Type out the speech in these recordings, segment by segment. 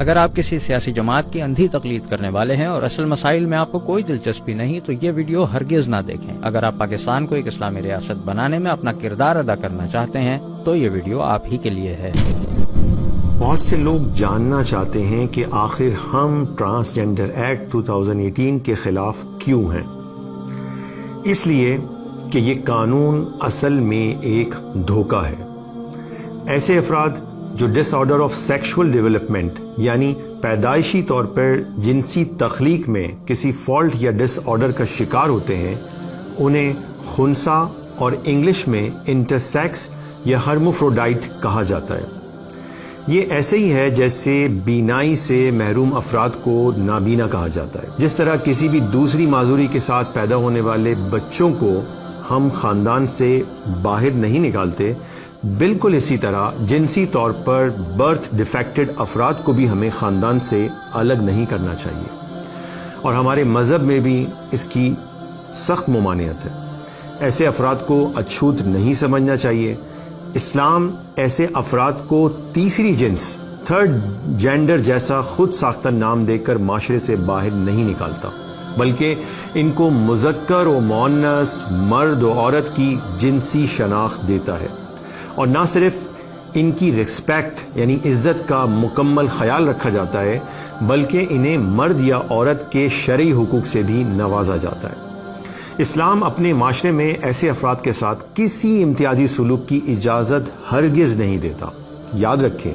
اگر آپ کسی سیاسی جماعت کی اندھی تقلید کرنے والے ہیں اور اصل مسائل میں آپ کو کوئی دلچسپی نہیں تو یہ ویڈیو ہرگز نہ دیکھیں۔ اگر آپ پاکستان کو ایک اسلامی ریاست بنانے میں اپنا کردار ادا کرنا چاہتے ہیں تو یہ ویڈیو آپ ہی کے لیے ہے۔ بہت سے لوگ جاننا چاہتے ہیں کہ آخر ہم ٹرانسجنڈر ایکٹ 2018 کے خلاف کیوں ہیں؟ اس لیے کہ یہ قانون اصل میں ایک دھوکہ ہے۔ ایسے افراد جو ڈس آرڈر آف سیکشول ڈیولپمنٹ یعنی پیدائشی طور پر جنسی تخلیق میں کسی فالٹ یا ڈس آرڈر کا شکار ہوتے ہیں، انہیں خنثی اور انگلش میں انٹرسیکس یا ہرموفروڈائٹ کہا جاتا ہے۔ یہ ایسے ہی ہے جیسے بینائی سے محروم افراد کو نابینا کہا جاتا ہے۔ جس طرح کسی بھی دوسری معذوری کے ساتھ پیدا ہونے والے بچوں کو ہم خاندان سے باہر نہیں نکالتے، بالکل اسی طرح جنسی طور پر برتھ ڈیفیکٹڈ افراد کو بھی ہمیں خاندان سے الگ نہیں کرنا چاہیے، اور ہمارے مذہب میں بھی اس کی سخت ممانعت ہے۔ ایسے افراد کو اچھوت نہیں سمجھنا چاہیے۔ اسلام ایسے افراد کو تیسری جنس تھرڈ جینڈر جیسا خود ساختہ نام دے کر معاشرے سے باہر نہیں نکالتا، بلکہ ان کو مذکر و مؤنث، مرد و عورت کی جنسی شناخت دیتا ہے، اور نہ صرف ان کی ریسپیکٹ یعنی عزت کا مکمل خیال رکھا جاتا ہے بلکہ انہیں مرد یا عورت کے شرعی حقوق سے بھی نوازا جاتا ہے۔ اسلام اپنے معاشرے میں ایسے افراد کے ساتھ کسی امتیازی سلوک کی اجازت ہرگز نہیں دیتا۔ یاد رکھیں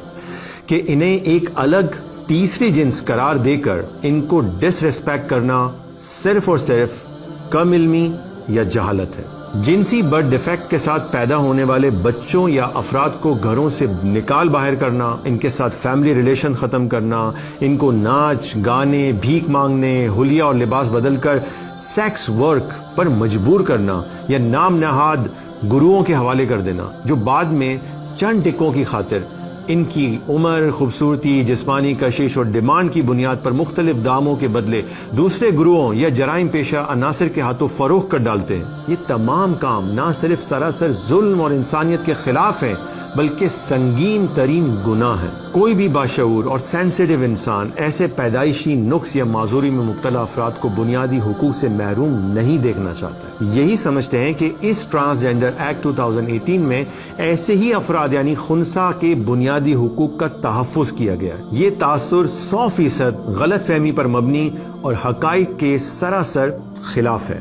کہ انہیں ایک الگ تیسری جنس قرار دے کر ان کو ڈس ریسپیکٹ کرنا صرف اور صرف کم علمی یا جہالت ہے۔ جنسی برتھ ڈیفیکٹ کے ساتھ پیدا ہونے والے بچوں یا افراد کو گھروں سے نکال باہر کرنا، ان کے ساتھ فیملی ریلیشن ختم کرنا، ان کو ناچ گانے، بھیک مانگنے، حلیہ اور لباس بدل کر سیکس ورک پر مجبور کرنا یا نام نہاد گروؤں کے حوالے کر دینا، جو بعد میں چند ٹکوں کی خاطر ان کی عمر، خوبصورتی، جسمانی کشش اور ڈیمانڈ کی بنیاد پر مختلف داموں کے بدلے دوسرے گروہوں یا جرائم پیشہ عناصر کے ہاتھوں فروخت کر ڈالتے ہیں۔ یہ تمام کام نہ صرف سراسر ظلم اور انسانیت کے خلاف ہیں بلکہ سنگین ترین گناہ ہیں۔ کوئی بھی باشعور اور سینسیٹیو انسان ایسے پیدائشی نقص یا معذوری میں مبتلا افراد کو بنیادی حقوق سے محروم نہیں دیکھنا چاہتا ہے۔ یہی سمجھتے ہیں کہ اس ٹرانسجنڈر ایکٹ 2018 میں ایسے ہی افراد یعنی خنثی کے بنیادی حقوق کا تحفظ کیا گیا ہے۔ یہ تاثر 100% غلط فہمی پر مبنی اور حقائق کے سراسر خلاف ہے۔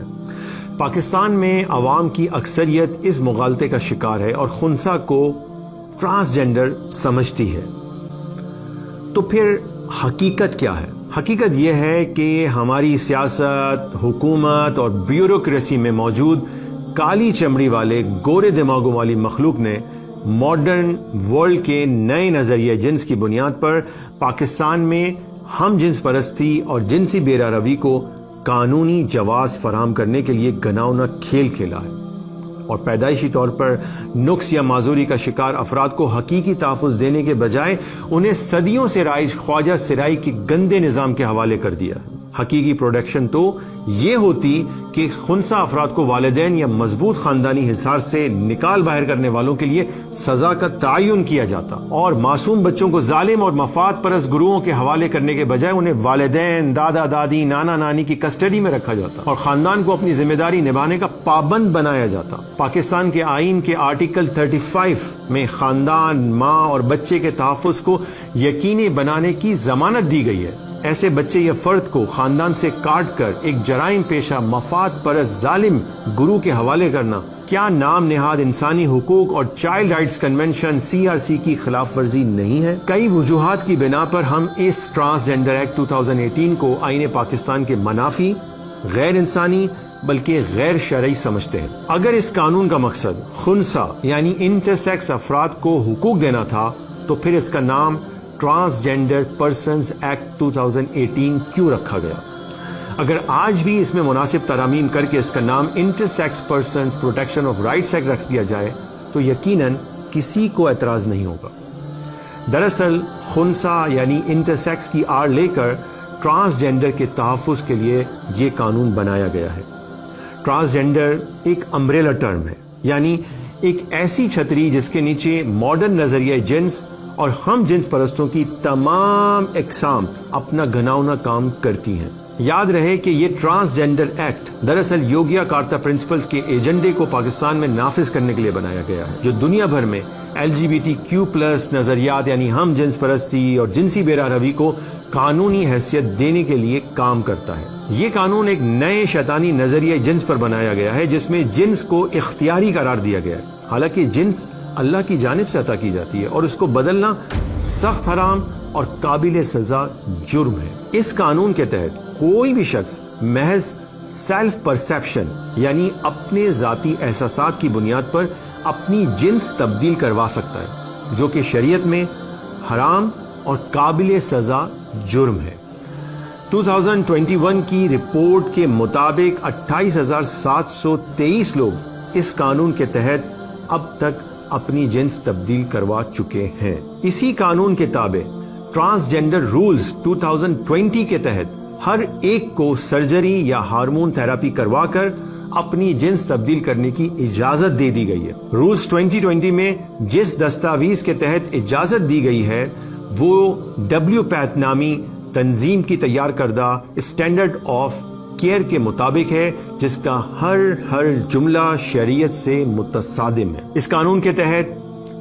پاکستان میں عوام کی اکثریت اس مغالطے کا شکار ہے اور خنثی کو ٹرانسجنڈر سمجھتی ہے۔ تو پھر حقیقت کیا ہے؟ حقیقت یہ ہے کہ ہماری سیاست، حکومت اور بیوروکریسی میں موجود کالی چمڑی والے گورے دماغوں والی مخلوق نے ماڈرن ورلڈ کے نئے نظریہ جنس کی بنیاد پر پاکستان میں ہم جنس پرستی اور جنسی بے روی کو قانونی جواز فراہم کرنے کے لیے گناؤنا کھیل کھیلا ہے، اور پیدائشی طور پر نقص یا معذوری کا شکار افراد کو حقیقی تحفظ دینے کے بجائے انہیں صدیوں سے رائج خواجہ سرائی کے گندے نظام کے حوالے کر دیا ہے۔ حقیقی پروڈکشن تو یہ ہوتی کہ خنثی افراد کو والدین یا مضبوط خاندانی حصار سے نکال باہر کرنے والوں کے لیے سزا کا تعین کیا جاتا، اور معصوم بچوں کو ظالم اور مفاد پرست گروہوں کے حوالے کرنے کے بجائے انہیں والدین، دادا دادی، نانا نانی کی کسٹڈی میں رکھا جاتا اور خاندان کو اپنی ذمہ داری نبھانے کا پابند بنایا جاتا۔ پاکستان کے آئین کے آرٹیکل 35 میں خاندان، ماں اور بچے کے تحفظ کو یقینی بنانے کی ضمانت دی گئی ہے۔ ایسے بچے یا فرد کو خاندان سے کاٹ کر ایک جرائم پیشہ مفاد پرست ظالم گروہ کے حوالے کرنا کیا نام نہاد انسانی حقوق اور چائلڈ رائٹس کنونشن CRC کی خلاف ورزی نہیں ہے؟ کئی وجوہات کی بنا پر ہم اس ٹرانسجنڈر ایکٹ 2018 کو آئین پاکستان کے منافی، غیر انسانی بلکہ غیر شرعی سمجھتے ہیں۔ اگر اس قانون کا مقصد خنثی یعنی انٹرسیکس افراد کو حقوق دینا تھا تو پھر اس کا نام ٹرانسجنڈر پرسنز ایکٹ 2018 کیوں رکھا گیا؟ اگر آج بھی اس میں مناسب ترامیم کر کے اس کا نام intersex persons protection of rights act رکھ دیا جائے تو یقیناً کسی کو اعتراض نہیں ہوگا۔ دراصل خنثی یعنی انٹرسیکس کی آڑ لے کر ٹرانسجنڈر کے تحفظ کے لیے یہ قانون بنایا گیا ہے۔ ٹرانسجنڈر ایک امبریلا ٹرم ہے، یعنی ایک ایسی چھتری جس کے نیچے ماڈرن نظریہ جنس اور ہم جنس پرستوں کی تمام اقسام اپنا گھناؤنا کام کرتی ہیں۔ یاد رہے کہ یہ ٹرانسجینڈر ایکٹ دراصل یوگیا کارتا پرنسپلز کے ایجنڈے کو پاکستان میں نافذ کرنے کے لیے بنایا گیا ہے، جو دنیا بھر میں LGBTQ+ نظریات یعنی ہم جنس پرستی اور جنسی بیراہ روی کو قانونی حیثیت دینے کے لیے کام کرتا ہے۔ یہ قانون ایک نئے شیطانی نظریہ جنس پر بنایا گیا ہے جس میں جنس کو اختیاری قرار دیا گیا ہے، حالانکہ جنس اللہ کی جانب سے عطا کی جاتی ہے اور اس کو بدلنا سخت حرام اور قابل سزا جرم ہے۔ اس قانون کے تحت کوئی بھی شخص محض سیلف پرسیپشن یعنی اپنے ذاتی احساسات کی بنیاد پر اپنی جنس تبدیل کروا سکتا ہے، جو کہ شریعت میں حرام اور قابل سزا جرم ہے۔ 2021 کی رپورٹ کے مطابق 28,723 لوگ اس قانون کے تحت اب تک اپنی جنس تبدیل کروا چکے ہیں۔ اسی قانون کے تابع ٹرانسجینڈر رولز 2020 کے تحت ہر ایک کو سرجری یا ہارمون تھراپی کروا کر اپنی جنس تبدیل کرنے کی اجازت دے دی گئی ہے۔ رولز 2020 میں جس دستاویز کے تحت اجازت دی گئی ہے وہ WPATH نامی تنظیم کی تیار کردہ اسٹینڈرڈ آف کیئر کے مطابق ہے، جس کا ہر جملہ شریعت سے متصادم ہے۔ اس قانون کے تحت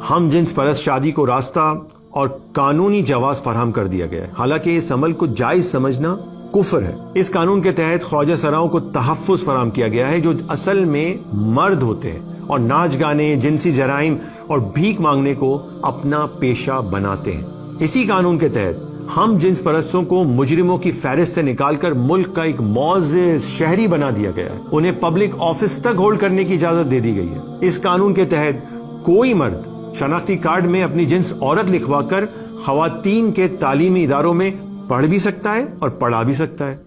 ہم جنس پرست شادی کو راستہ اور قانونی جواز فراہم کر دیا گیا ہے، حالانکہ اس عمل کو جائز سمجھنا کفر ہے۔ اس قانون کے تحت خواجہ سراؤں کو تحفظ فراہم کیا گیا ہے جو اصل میں مرد ہوتے ہیں اور ناچ گانے، جنسی جرائم اور بھیک مانگنے کو اپنا پیشہ بناتے ہیں۔ اسی قانون کے تحت ہم جنس پرستوں کو مجرموں کی فہرست سے نکال کر ملک کا ایک معزز شہری بنا دیا گیا ہے، انہیں پبلک آفس تک ہولڈ کرنے کی اجازت دے دی گئی ہے۔ اس قانون کے تحت کوئی مرد شناختی کارڈ میں اپنی جنس عورت لکھوا کر خواتین کے تعلیمی اداروں میں پڑھ بھی سکتا ہے اور پڑھا بھی سکتا ہے۔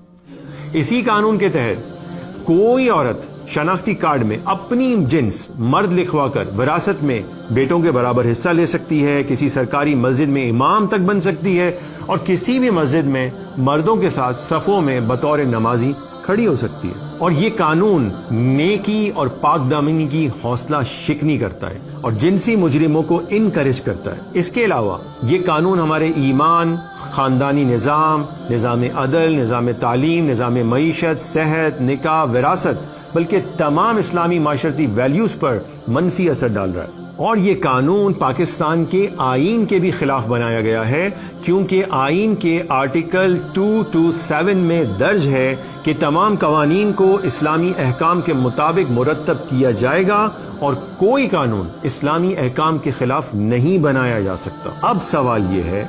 اسی قانون کے تحت کوئی عورت شناختی کارڈ میں اپنی جنس مرد لکھوا کر وراثت میں بیٹوں کے برابر حصہ لے سکتی ہے، کسی سرکاری مسجد میں امام تک بن سکتی ہے اور کسی بھی مسجد میں مردوں کے ساتھ صفوں میں بطور نمازی کھڑی ہو سکتی ہے۔ اور یہ قانون نیکی اور پاک دامنی کی حوصلہ شکنی کرتا ہے اور جنسی مجرموں کو انکریج کرتا ہے۔ اس کے علاوہ یہ قانون ہمارے ایمان، خاندانی نظام، نظام عدل، نظام تعلیم، نظام معیشت، صحت، نکاح، وراثت بلکہ تمام اسلامی معاشرتی ویلیوز پر منفی اثر ڈال رہا ہے۔ اور یہ قانون پاکستان کے آئین کے بھی خلاف بنایا گیا ہے، کیونکہ آئین کے آرٹیکل 227 میں درج ہے کہ تمام قوانین کو اسلامی احکام کے مطابق مرتب کیا جائے گا اور کوئی قانون اسلامی احکام کے خلاف نہیں بنایا جا سکتا۔ اب سوال یہ ہے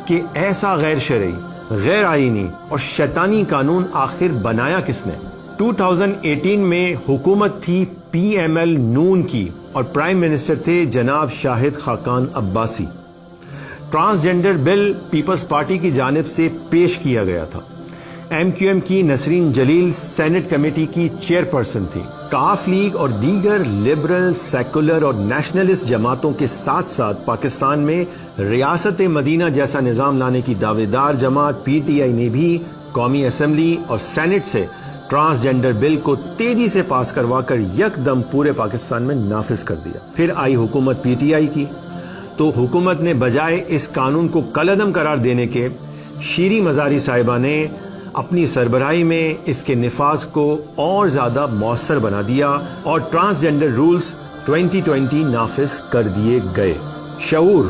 کہ ایسا غیر شرعی، غیر آئینی اور شیطانی قانون آخر بنایا کس نے؟ 2018 میں حکومت تھی PML نون کی اور پرائم منسٹر تھے جناب شاہد خاقان عباسی۔ ٹرانسجینڈر بل پیپلز پارٹی کی جانب سے پیش کیا گیا تھا۔ MQM کی نسرین جلیل سینٹ کمیٹی کی چیئرپرسن تھی۔ کاف لیگ اور دیگر لبرل، سیکولر اور نیشنلسٹ جماعتوں کے ساتھ ساتھ پاکستان میں ریاست مدینہ جیسا نظام لانے کی دعوے دار جماعت PTI نے بھی قومی اسمبلی اور سینٹ سے ٹرانسجینڈر بل کو تیزی سے پاس کروا کر یک دم پورے پاکستان میں نافذ کر دیا۔ پھر آئی حکومت PTI کی، تو حکومت نے بجائے اس قانون کو کالعدم قرار دینے کے شیریں مزاری صاحبہ نے اپنی سربراہی میں اس کے نفاذ کو اور زیادہ مؤثر بنا دیا اور ٹرانسجینڈر رولز 2020 نافذ کر دیے گئے۔ شعور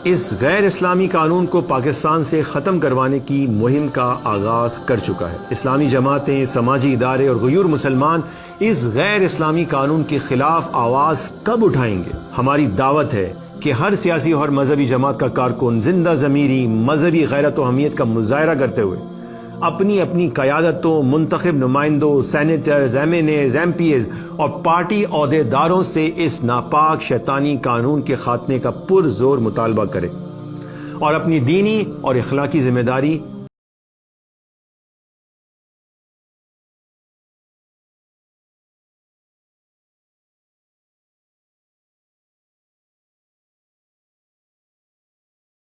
اس غیر اسلامی قانون کو پاکستان سے ختم کروانے کی مہم کا آغاز کر چکا ہے۔ اسلامی جماعتیں، سماجی ادارے اور غیور مسلمان اس غیر اسلامی قانون کے خلاف آواز کب اٹھائیں گے؟ ہماری دعوت ہے کہ ہر سیاسی اور مذہبی جماعت کا کارکن زندہ ضمیری مذہبی غیرت و اہمیت کا مظاہرہ کرتے ہوئے اپنی اپنی قیادتوں، منتخب نمائندوں، سینیٹرز، MNAs، MPs اور پارٹی عہدے داروں سے اس ناپاک شیطانی قانون کے خاتمے کا پرزور مطالبہ کرے اور اپنی دینی اور اخلاقی ذمہ داری